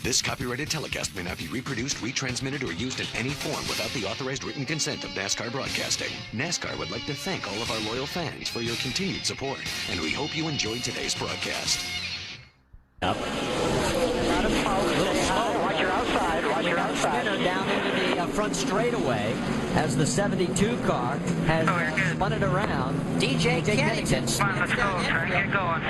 This copyrighted telecast may not be reproduced, retransmitted, or used in any form without the authorized written consent of NASCAR Broadcasting. NASCAR would like to thank all of our loyal fans for your continued support, and we hope you enjoyed today's broadcast. Up. Watch your outside. Watch your outside. Spinner down into the front straightaway as the 72 car has spun it around. DJ Kennington. Let's go, Trey. Get going.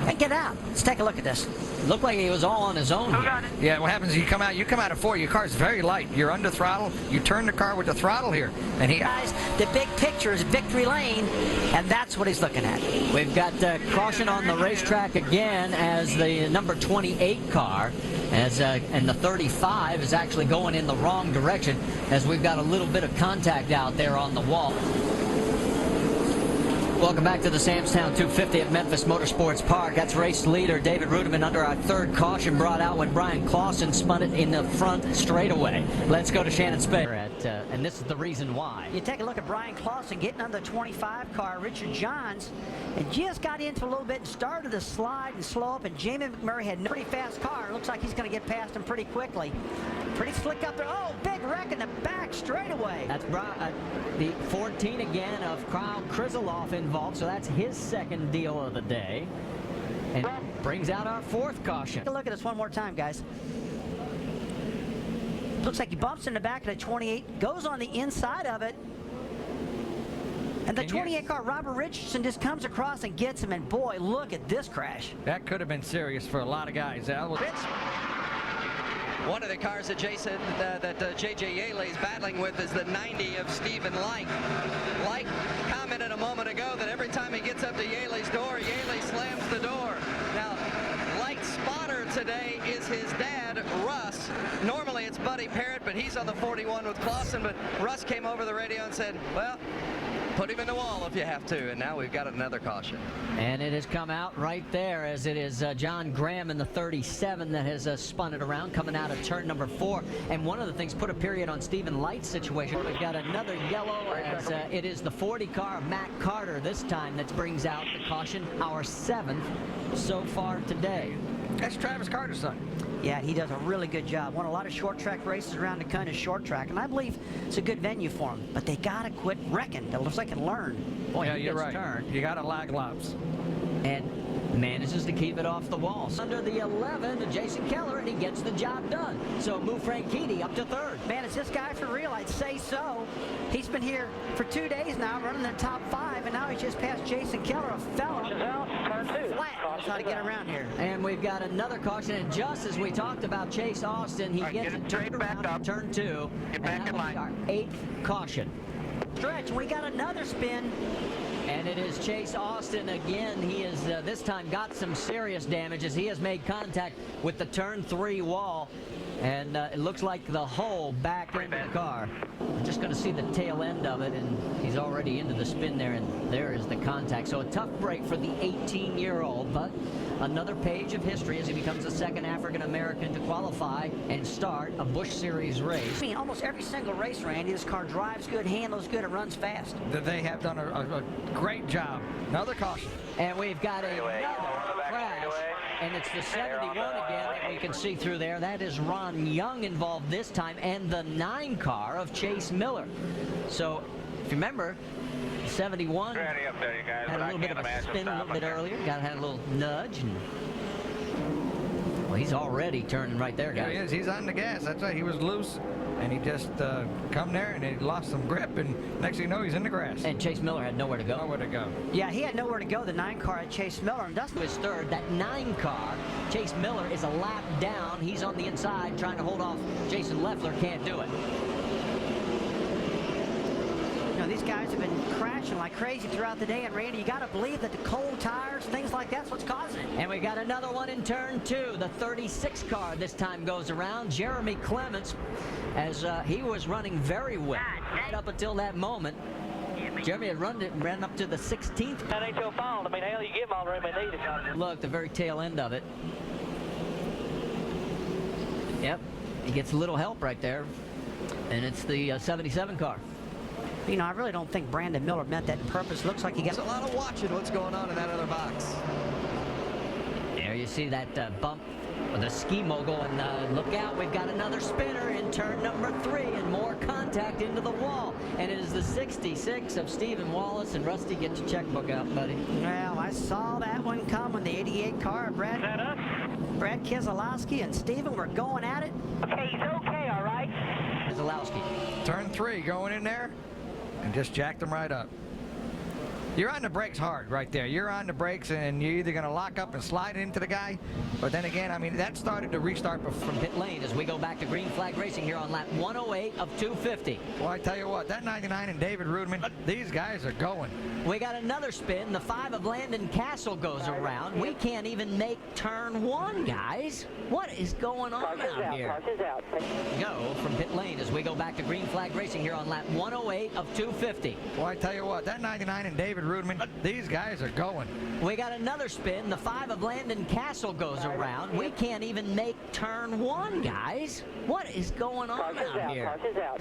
And get out. Let's take a look at this. Looked like he was all on his own. Who got it? Yeah, what happens is you come out at 4, your car's very light. You're under throttle. You turn the car with the throttle here. And he... Guys, the big picture is victory lane, and that's what he's looking at. We've got caution on the racetrack again as the number 28 car, and the 35 is actually going in the wrong direction as we've got a little bit of contact out there on the wall. Welcome back to the Samstown 250 at Memphis Motorsports Park. That's race leader David Ruderman under our third caution brought out when Brian Clausen spun it in the front straightaway. Let's go to Shannon Spade. And this is the reason why. You take a look at Brian Clausen getting under the 25 car, Richard Johns, and just got into a little bit and started to slide and slow up, and Jamie McMurray had a pretty fast car. Looks like he's going to get past him pretty quickly. Pretty slick up there. Oh, big wreck in the back straightaway. That's the 14 again of Kyle Krizeloff involved, so that's his second deal of the day. And brings out our fourth caution. Take a look at this one more time, guys. Looks like he bumps in the back of the 28, goes on the inside of it. And the 28 car, Robert Richardson, just comes across and gets him, and boy, look at this crash. That could have been serious for a lot of guys. One of the cars that J.J. Yaley is battling with is the 90 of Stephen Light. Light commented a moment ago that every time he gets up to Yaley's door, Yaley slams the door. Now, Light's spotter today is his dad, Russ. Normally it's Buddy Parrott, but he's on the 41 with Clausen, but Russ came over the radio and said, well, put him in the wall if you have to, and now we've got another caution. And it has come out right there as it is John Graham in the 37 that has spun it around, coming out of turn number 4. And one of the things put a period on Stephen Light's situation. We've got another yellow as it is the 40 car of Matt Carter this time that brings out the caution, our 7th so far today. That's Travis Carter's son. Yeah, he does a really good job. Won a lot of short track races around the kind of short track, and I believe it's a good venue for him. But they gotta quit wrecking. It looks like they can learn. Boy, yeah, he you're gets right. turned. You gotta lag laps. And manages to keep it off the wall. Under the 11, Jason Keller, and he gets the job done. So move Franchitti up to 3rd. Man, is this guy for real? I'd say so. He's been here for 2 days now, running the top 5, and now he's just passed Jason Keller, a fella. Turn 2. Flat. Knows how to get around here. And we've got another caution, and just as we talked about Chase Austin, he gets it turned around in turn 2. Get back in line. Our 8th caution. Stretch, we got another spin. And it is Chase Austin again. He has this time got some serious damage as he has made contact with the turn 3 wall. And it looks like the hole back into the car. I'm just going to see the tail end of it, and he's already into the spin there, and there is the contact. So a tough break for the 18-year-old, but another page of history as he becomes the second African-American to qualify and start a Busch Series race. I mean, almost every single race, Randy, this car drives good, handles good, it runs fast. They have done a great job. Another caution. And we've got another crash, and it's the 71 again that we can see through there. That is Ron Young involved this time, and the 9 car of Chase Miller. So, if you remember, 71 Ready up there, you guys. had a little bit of a spin a little bit earlier. Had a little nudge. And, well, he's already turning right there, guys. Yeah, he is. He's on the gas. That's right. He was loose, and he just come there, and he lost some grip, and next thing you know, he's in the grass. And Chase Miller had nowhere to go. Nowhere to go. Yeah, he had nowhere to go, the 9 car at Chase Miller, and Dustin was 3rd. That 9 car, Chase Miller, is a lap down. He's on the inside trying to hold off Jason Leffler. Can't do it. You know, these guys have been crashing like crazy throughout the day, and Randy, you got to believe that the cold tires, things like that's what's causing it. And we got another one in turn 2. The 36 car this time goes around. Jeremy Clements, as he was running very well right up until that moment. Jeremy had ran up to the 16th. That ain't your fault. I mean, hell, you give them all the room they need. Look, the very tail end of it. Yep, he gets a little help right there, and it's the 77 car. You know, I really don't think Brandon Miller meant that on purpose. Looks like he got... There's a lot of watching what's going on in that other box. There you see that bump the ski mogul, and look out, we've got another spinner in turn number 3 and more contact into the wall. And it is the 66 of Stephen Wallace. And Rusty, get your checkbook out, buddy. Well, I saw that one coming. The 88 car, Brad Keselowski and Stephen were going at it. Okay, he's okay, all right? Keselowski. Turn 3, going in there, and just jacked them right up. You're on the brakes hard right there. You're on the brakes, and you're either going to lock up and slide into the guy, but then again, I mean, that started to restart From pit lane as we go back to green flag racing here on lap 108 of 250. Well, I tell you what, that 99 and David Rudeman, these guys are going. We got another spin. The 5 of Landon Castle goes around. We can't even make turn 1, guys. What is going on out here? Out. Go from pit lane as we go back to green flag racing here on lap 108 of 250. Well, I tell you what, that 99 and David Rudeman, these guys are going. We got another spin. The 5 of Landon Castle goes around. We can't even make turn 1, guys. What is going on out here? Out.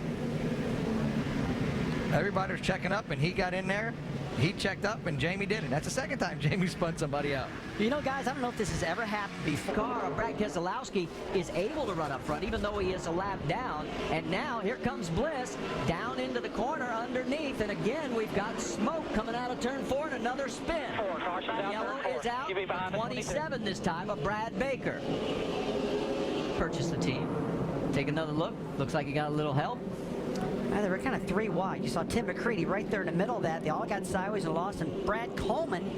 Everybody's checking up, and he got in there. He checked up, and Jamie did it. That's the second time Jamie spun somebody out. You know, guys, I don't know if this has ever happened before. Car of Brad Keselowski is able to run up front, even though he is a lap down. And now here comes Bliss down into the corner underneath. And again, we've got smoke coming out of turn 4 and another spin. Yellow is out. 27 this time of Brad Baker. Purchase the team. Take another look. Looks like he got a little help. They were kind of 3 wide. You saw Tim McCready right there in the middle of that. They all got sideways and lost, and Brad Coleman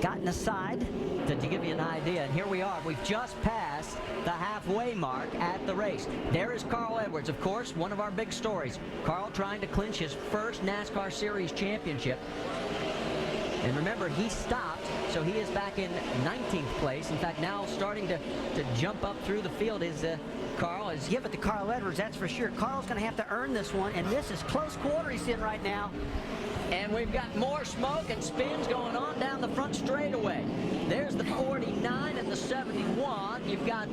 got in the side. To give you an idea, and here we are. We've just passed the halfway mark at the race. There is Carl Edwards, of course, one of our big stories. Carl trying to clinch his first NASCAR Series championship. And remember, he stopped, so he is back in 19th place. In fact, now starting to jump up through the field is Carl. Give it to Carl Edwards, that's for sure. Carl's going to have to earn this one, and this is close quarter he's in right now. And we've got more smoke and spins going on down the front straightaway. There's the 49 and the 71. You've got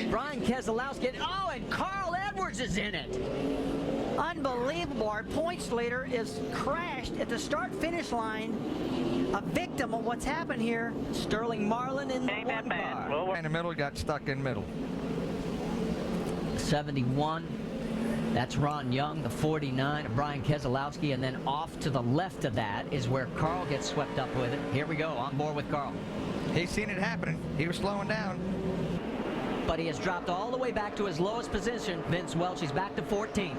Brian Keselowski. Oh, and Carl Edwards is in it. Unbelievable. Our points leader is crashed at the start-finish line. A victim of what's happened here. Sterling Marlin in the one car. In the middle, got stuck in middle. 71. That's Ron Young, the 49 of Brian Keselowski, and then off to the left of that is where Carl gets swept up with it. Here we go, on board with Carl. He's seen it happening. He was slowing down. But he has dropped all the way back to his lowest position. Vince Welch, he's back to 14th.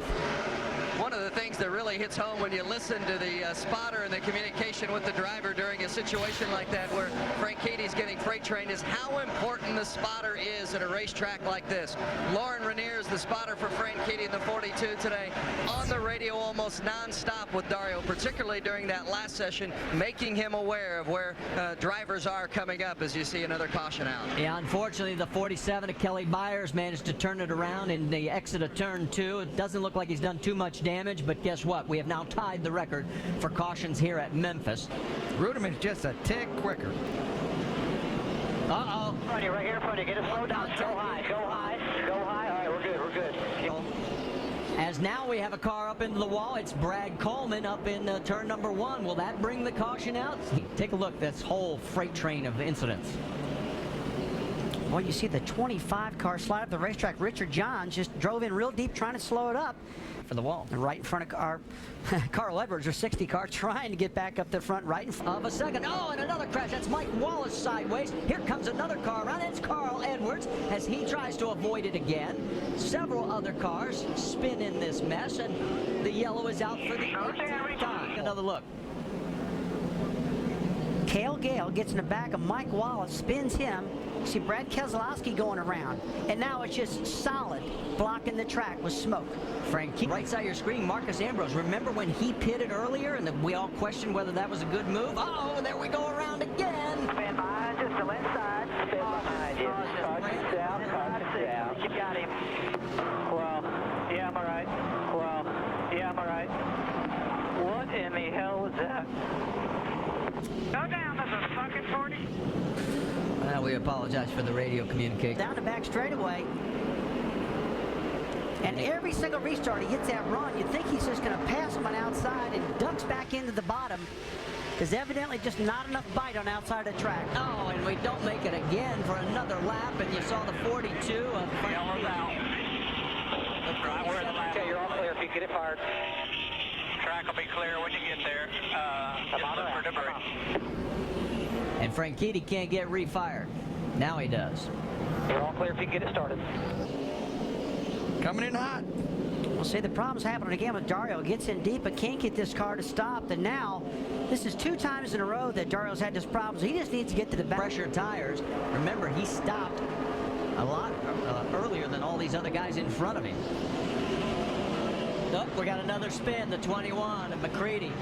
One of the things that really hits home when you listen to the spotter and the communication with the driver during a situation like that where Frank Katie's getting freight trained is how important the spotter is at a racetrack like this. Lauren Rainier is the spotter for Frank Katie in the 42 today, on the radio almost non-stop with Dario, particularly during that last session, making him aware of where drivers are coming up as you see another caution out. Yeah, unfortunately, the 47 of Kelly Byers managed to turn it around in the exit of turn 2. It doesn't look like he's done too much damage, but guess what? We have now tied the record for cautions here at Memphis. Rudeman's just a tick quicker. Uh-oh. Right here, get it slow down. Go high. All right, we're good. As now we have a car up into the wall. It's Brad Coleman up in turn number 1. Will that bring the caution out? Take a look, this whole freight train of incidents. Well, you see the 25 car slide up the racetrack. Richard Johns just drove in real deep trying to slow it up. For the wall. And right in front of our Carl Edwards, our 60 car, trying to get back up the front right in front of a second. Oh, and another crash. That's Mike Wallace sideways. Here comes another car around. It's Carl Edwards as he tries to avoid it again. Several other cars spin in this mess, and the yellow is out for the 18th time. Another look. Cale Gale gets in the back of Mike Wallace, spins him. You see Brad Keselowski going around, and now it's just solid, blocking the track with smoke. Frank, right side of your screen, Marcus Ambrose. Remember when he pitted earlier, and we all questioned whether that was a good move? Oh, there we go around again. Stand behind, just the left side. Stand behind you. Caution down. You got him. Well, yeah, I'm all right. What in the hell was that? Go down, this is fucking 40. Well, we apologize for the radio communication. Down the back straightaway. And every single restart he hits that run, you think he's just going to pass him on outside and ducks back into the bottom. There's evidently just not enough bite on outside of the track. Oh, and we don't make it again for another lap, and you saw the 42 of Yellow's out. Right where the lap. Okay, you're all clear if you get it fired. Track will be clear when you get there. Just look for debris. And Franchitti can't get refired. Now he does. You're all clear if you get it started. Coming in hot. Well, see, the problem's happening again with Dario. Gets in deep but can't get this car to stop. And now, this is 2 times in a row that Dario's had this problem. So he just needs to get to the back. Pressure tires. Remember, he stopped a lot earlier than all these other guys in front of him. Oh, we got another spin, the 21 of McCready.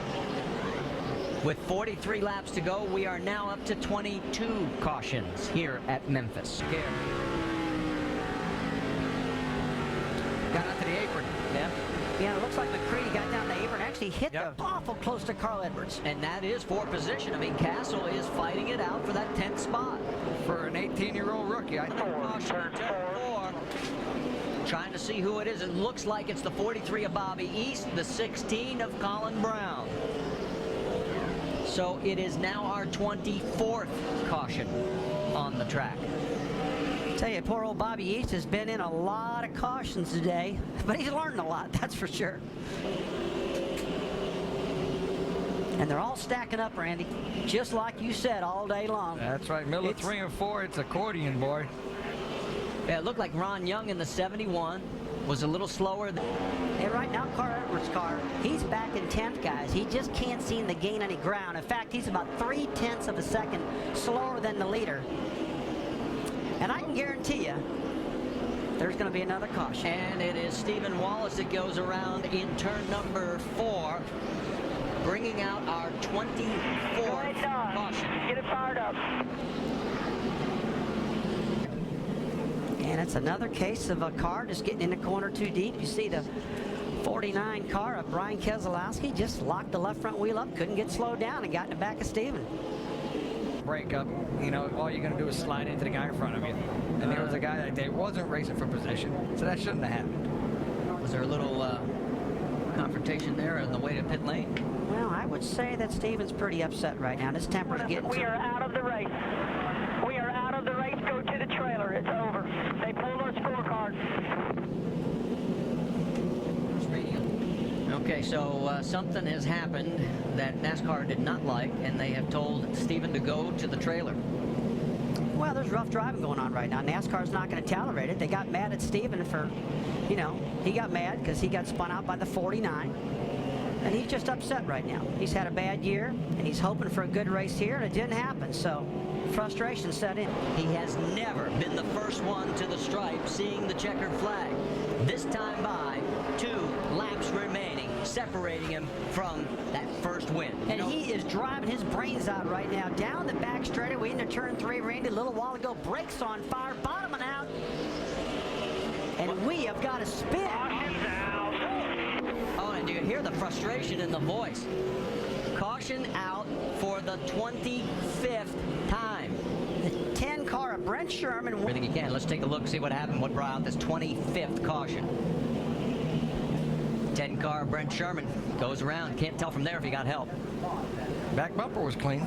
With 43 laps to go, we are now up to 22 cautions here at Memphis. Got onto the apron. Yeah. Yeah, it looks like McCready got down the apron, actually hit Yep. the awful close to Carl Edwards. And that is for position. I mean, Castle is fighting it out for that 10th spot. For an 18-year-old rookie, I think. Caution, turn 4. Trying to see who it is. It looks like it's the 43 of Bobby East, the 16 of Colin Brown. So it is now our 24th caution on the track. Tell you, poor old Bobby East has been in a lot of cautions today, but he's learned a lot, that's for sure. And they're all stacking up, Randy, just like you said, all day long. That's right, Miller 3 and 4. It's accordion, boy. Yeah, it looked like Ron Young in the 71 was a little slower. Hey, right now, Carl Edwards' car, he's back in 10th, guys. He just can't seem to gain any ground. In fact, he's about 3/10 of a second slower than the leader. And I can guarantee you, there's going to be another caution. And it is Stephen Wallace that goes around in turn number 4, bringing out our 24th caution. Get it fired up. And it's another case of a car just getting in the corner too deep. You see the 49 car of Brian Keselowski just locked the left front wheel up, couldn't get slowed down, and got in the back of Steven. Break up, you know, all you're going to do is slide into the guy in front of you. And there was a guy that wasn't racing for position, so that shouldn't have happened. Was there a little confrontation there on the way to pit lane? Well, I would say that Steven's pretty upset right now. His temper's getting We to are out of the race. We are out of the race. Go to the trailer. It's over. They pulled our scorecard. Okay, so something has happened that NASCAR did not like, and they have told Stephen to go to the trailer. Well, there's rough driving going on right now. NASCAR's not going to tolerate it. They got mad at Steven for, you know, he got mad because he got spun out by the 49. And he's just upset right now. He's had a bad year, and he's hoping for a good race here, and it didn't happen, so frustration set in. He has never been the first one to the stripe seeing the checkered flag. This time by 2 laps remaining, separating him from that first win. And he is driving his brains out right now. Down the back straightaway into turn 3, Randy, a little while ago, brakes on fire, bottoming out. And we have got a spin. Oh, and you hear the frustration in the voice. Caution out for the 25th time. The 10 car of Brent Sherman. Everything you can. Let's take a look, see what happened, what brought out this 25th caution. 10 car Brent Sherman goes around. Can't tell from there if he got help. Back bumper was clean.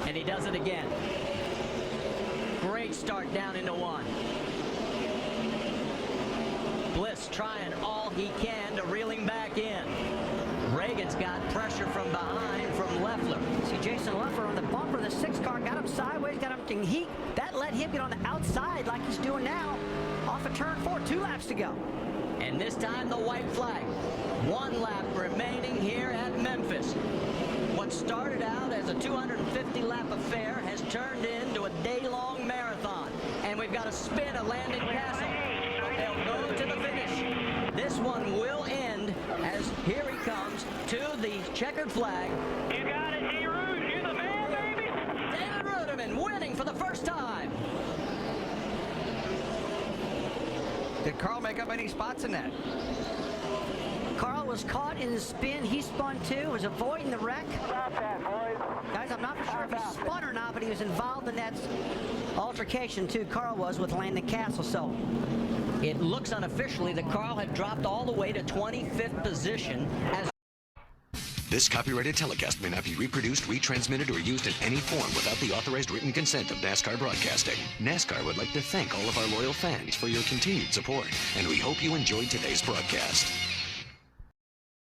And he does it again. Great start down into 1. Bliss trying all he can to reel him back in. Reagan's got pressure from behind from Leffler. See Jason Leffler on the bumper. The 6 car got him sideways, got him to heat. That let him get on the outside like he's doing now. Off of turn 4, 2 laps to go. And this time the white flag. 1 lap remaining here at Memphis. What started out as a 250 lap affair has turned into a day-long marathon. And we've got a spin of Landon Castle. They'll go to the finish. This one will end as here he comes to the checkered flag. You got it, D-Root. You're the man, baby. David Ruderman winning for the first time. Did Carl make up any spots in that? Carl was caught in the spin. He spun too, was avoiding the wreck. Stop that, boys. Guys, I'm not for sure if he spun or not, but he was involved in that altercation, too, Carl was with Landon Castle. So It looks unofficially that Carl had dropped all the way to 25th position as This copyrighted telecast may not be reproduced, retransmitted, or used in any form without the authorized written consent of NASCAR Broadcasting. NASCAR would like to thank all of our loyal fans for your continued support, and we hope you enjoyed today's broadcast.